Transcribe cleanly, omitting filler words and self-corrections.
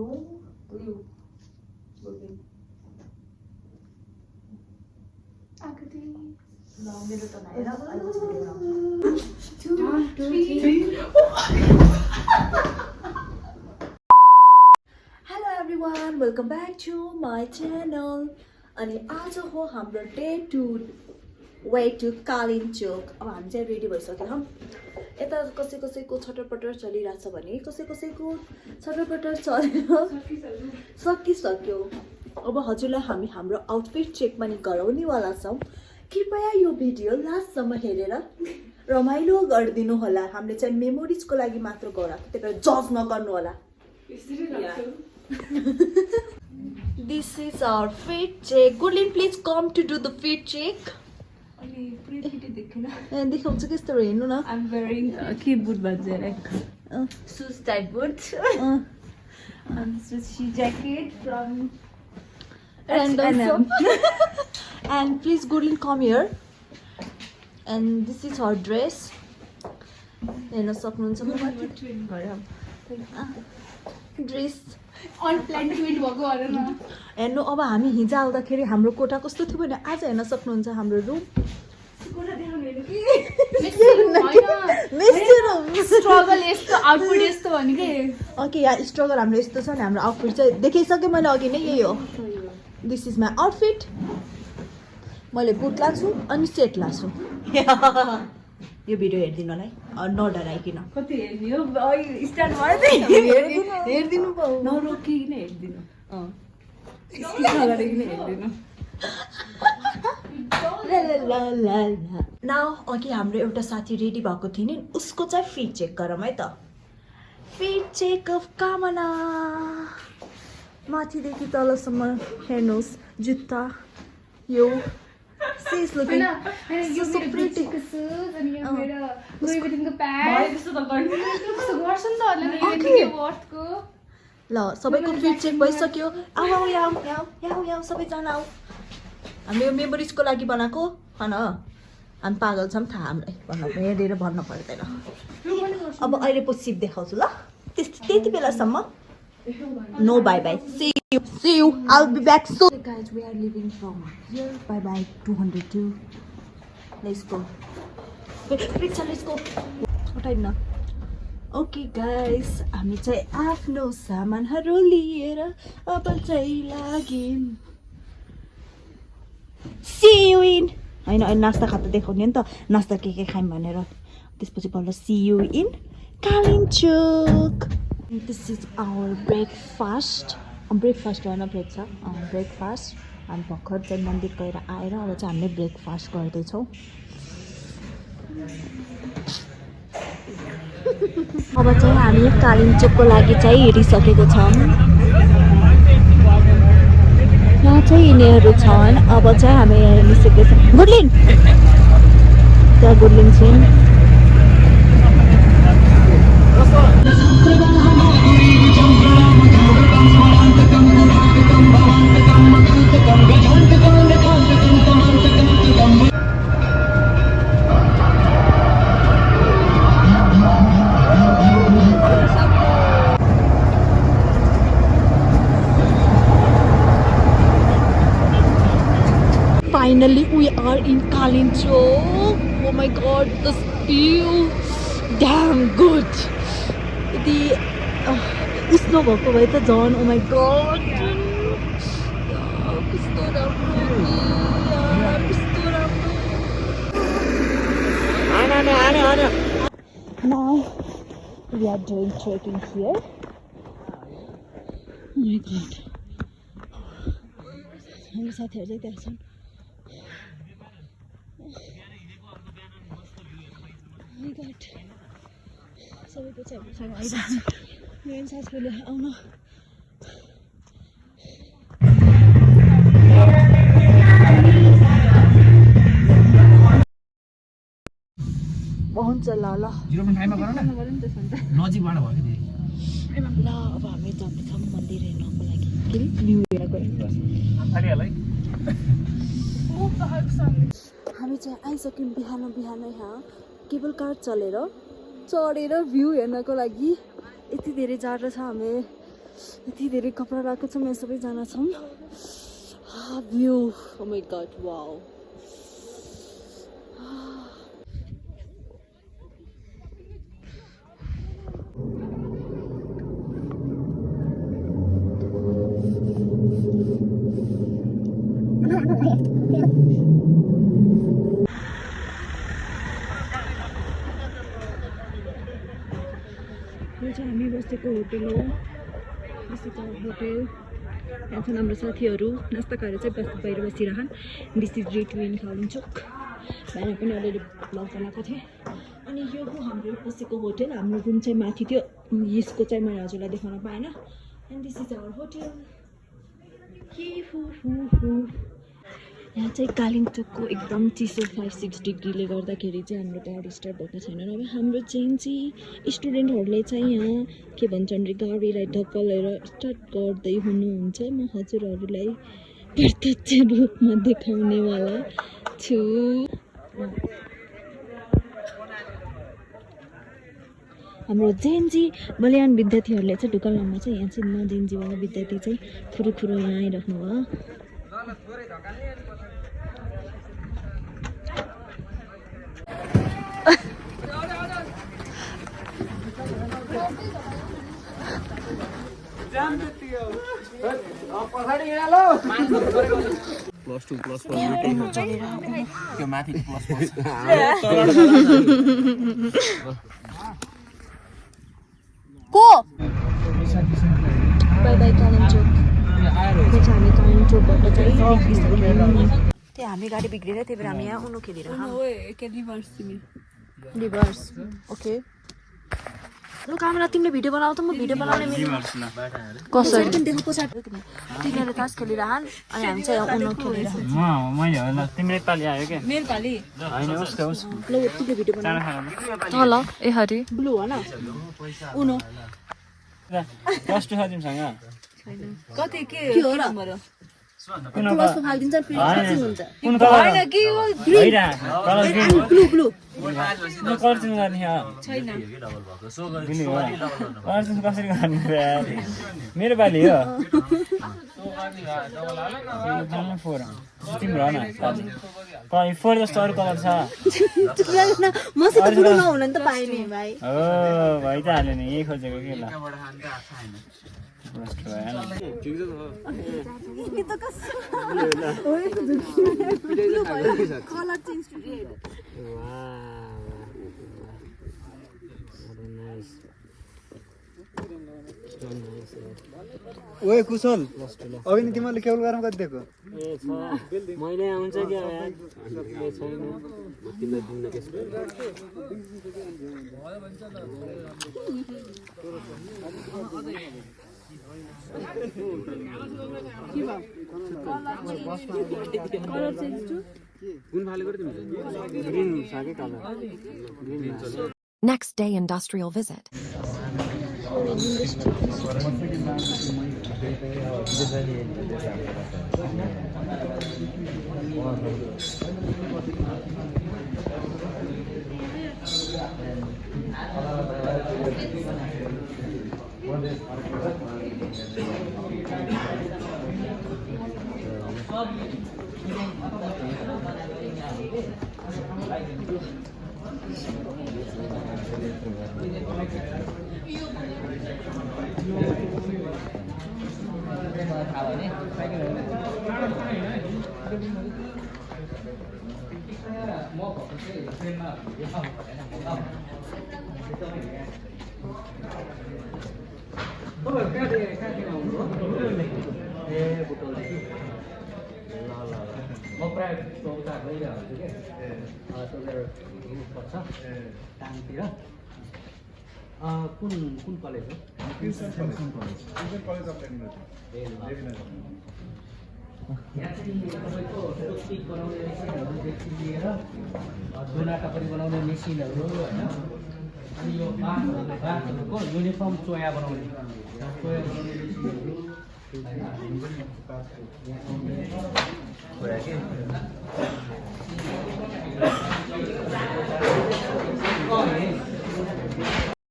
blue. आकृति ल मेरो त नआएर अहिले चाहिँ 1 2 3 Hello everyone, welcome back to my channel. अनि आज हो हाम्रो डे 2 वे टु कालिम्पोङ। अब हामी चाहिँ रेडी भइसक्यौँ हम। यता कसैको छटरपटर चलिरहेछ भने कसैको छटरपटर चलेर सकिसक्यो। अब हजुरलाई हामी हाम्रो आउटफिट चेक पनि गराउनेवाला छौँ। कृपया यो भिडियो लास्टसम्म हेरेर रमाइलो गरिदिनु होला। हामीले चाहिँ मेमोरिजको लागि मात्र गराएको, त्यही भएर जज नगर्नु होला। This is our fit check. Gulin, please come to do the fit check. देखाउँछु कस्तो हेर्नु न। I'm wearing के boot भन्छ like shoes type boot. And this is she jacket from Random. And please Gulin come here. And this is her dress. हेर्न सक्नुहुन्छ dress unplanned tweet भएको अरे न। हेर्नु अब हामी हिजो आउँदाखेरि हाम्रो कोठा कस्तो थियो भने आज हेर्न सक्नुहुन्छ हाम्रो रुम। कोठा देखाउनु हेर्नु कि स्ट्रगल यस्तो आउटपुट यस्तो भन्नु के ओके या स्ट्रगल हाम्रो यस्तो छ नि। हाम्रो आउटफिट चाहिँ देखाइसके मैले अघि नै यही हो। This is my outfit. मैले बुट लान्छु अनि सेट लान्छु। यो भिडियो हेरिदिनु होला है, नडराइकिन। कति हेर्ने हो स्टार्ट भयो हेरिदिनु पाऊ नरोकिकन हेरिदिनु नगरिकन हेरिदिनु। नाउ अघि हाम्रो एउटा साथी रेडी भएको थियो नि, उसको चाहिँ फिट चेक गरौँ है त। फिट चेक अफ कामना। माथिदेखि तलसम्म हेर्नुहोस् जुत्ता। यो She's looking so pretty. अनि यो मेरो गोइबिटिङको प्यान्ट त्यस्तो त गर्नु त्यस्तो गर्छ नि त अरूले यो वर्थको। ल सबैको फिट चेक भइसक्यो। आऊ यहाँ सबैजना आऊ। हामीले यो मेमोरिजको लागि बनाएको होइन। हामी पागल छौँ थाहा हामीलाई, भन्नु हेरेर भन्नु पर्दैन। अब अहिले पछि सिप देखाउँछु ल। त्यति बेलासम्म no bye bye. See you. I'll be back soon. Okay, guys, we are leaving from here. Bye bye. 202. Let's go. Wait, let's go. उठाइदिनु न। Okay, guys, हामी चाहिँ आफ्नो सामानहरू लिएर अब चाहिँ लाग्यौँ। See you in. होइन नास्ता खाता देखाउने नि त, नास्ता के खायौँ भनेर। त्यसपछि बल्ल see you in Kalimpong. This is our breakfast. Breakfast होइन ब्रेक छ ब्रेकफास्ट। हामी भर्खर चाहिँ मन्दिर गएर आएर अब चाहिँ हामीले ब्रेकफास्ट गर्दैछौँ। अब चाहिँ हामी कालिम्पोङको लागि चाहिँ हिँडिसकेको छौँ। यहाँ चाहिँ यिनीहरू छन्। अब चाहिँ हामी यहाँ हिँडिसकेको छौँ। गुडलिन त्यहाँ गुडलिन छिन्। Finally, we are in Kalimpoङ. Oh my god, the view, damn good. The उष्ण भएको भए त झन्। Oh my god, कस्तो राम्रो यार, कस्तो राम्रो। Now we are doing trekking here. Oh my god, हाम्रो साथीहरू चाहिँ त्यहाँ छन्। सबैको चाहिँ हामीसँग आइरहेको छ। मेरो सासले आउन हुन्छ। ल अब हामी जाँदैछौँ मन्दिर हेर्नको लागि। हामी चाहिँ आइसक्यौँ बिहान यहाँ केबल कार चढेर भ्यू हेर्नको लागि। यति धेरै जाडो छ। हामी यति धेरै कपडा लगाएको छौँ यहाँ सबैजना छौँ view oh my god wow यो चाहिँ हामी बसेको होटल हो बसेको होटल यहाँ छन् हाम्रो साथीहरू नास्ता खाएर चाहिँ बाहिर बसिरहन् दिस इज ग्रेट विन खालिङ चोक बिहान पनि अलिअलि ब्लग बनाएको थिएँ अनि यो हो हाम्रो बसेको होटल हाम्रो रुम चाहिँ माथि थियो यसको चाहिँ मैले हजुरलाई देखाउन पाएन and this is our hotel यहाँ चाहिँ कालिम्पोङको एकदम चिसो 5-6 डिग्रीले गर्दाखेरि चाहिँ हाम्रो गाडी स्टार्ट भएको छैन अब हाम्रो चाहिँ स्टुडेन्टहरूले चाहिँ यहाँ के भन्छन् रे गाडीलाई ढकलेर स्टार्ट गर्दै हुनुहुन्छ म हजुरहरूलाई प्रत्यक्ष रूपमा देखाउनेवाला छु हाम्रो जेएनजी बलियान विद्यार्थीहरूले चाहिँ ढुक्कलमा चाहिँ यहाँ चाहिँ न जेएनजीवाला विद्यार्थी चाहिँ खुरुखुरु यहाँ आइराख्नु भयो को बाई बाई कालिम्पोङ हामी कालिम्पोङबाट चाहिँ त्यही हामी गाडी बिग्रेर त्यही भएर हामी यहाँ उनो खेलिरहेको रिभर्स ओके लु कामरा तिमीले भिडियो बनाऊ त म भिडियो बनाउने कसरी देखो पछाडि तिनीहरूले तास खेलिरहन् अनि हामी चाहिँ उनो खेलिरहन् मैले होला तिम्रो पाली आयो के मेरो पाली हैन उसको उस ल तिमीले भिडियो बनाऊ तल ए हरि ब्लू हो न उनो प्लस 2 छ तिमीसँग कति के हो र कुन प्लस फाल्दिन्छ फेरि पछि हुन्छ कुन कलर हैन के हो green colour green blue blue कुन कलर चेन्ज गर्ने हो छैन ग्रीन हो कलर चेन्ज कसरी गर्ने यार मेरो पाली हो फोर तिम्रो हो न कलर फोर जस्तो अरू कलर छ मसित ब्लू नहुन नि त पाइने भाइ हो भाइ त हाल्यो नि यही खोजेको के ल कलर चेन्ज टु रेड ओए कुशल अघि नि तिमीले केवल गरम कति दिएको मैले आउँछ के यार छैन तिमीलाई दिन्न त्यसको Next day industrial visit. कुन कलेज हो कलेज अफ यहाँ चाहिँ तपाईँको टुथपिक बनाउने मेसिनहरूदेखि लिएर डोनाटा पनि बनाउने मेसिनहरू होइन अनि यो बाँसहरूको युनिफर्म चोया बनाउने मेसिनहरू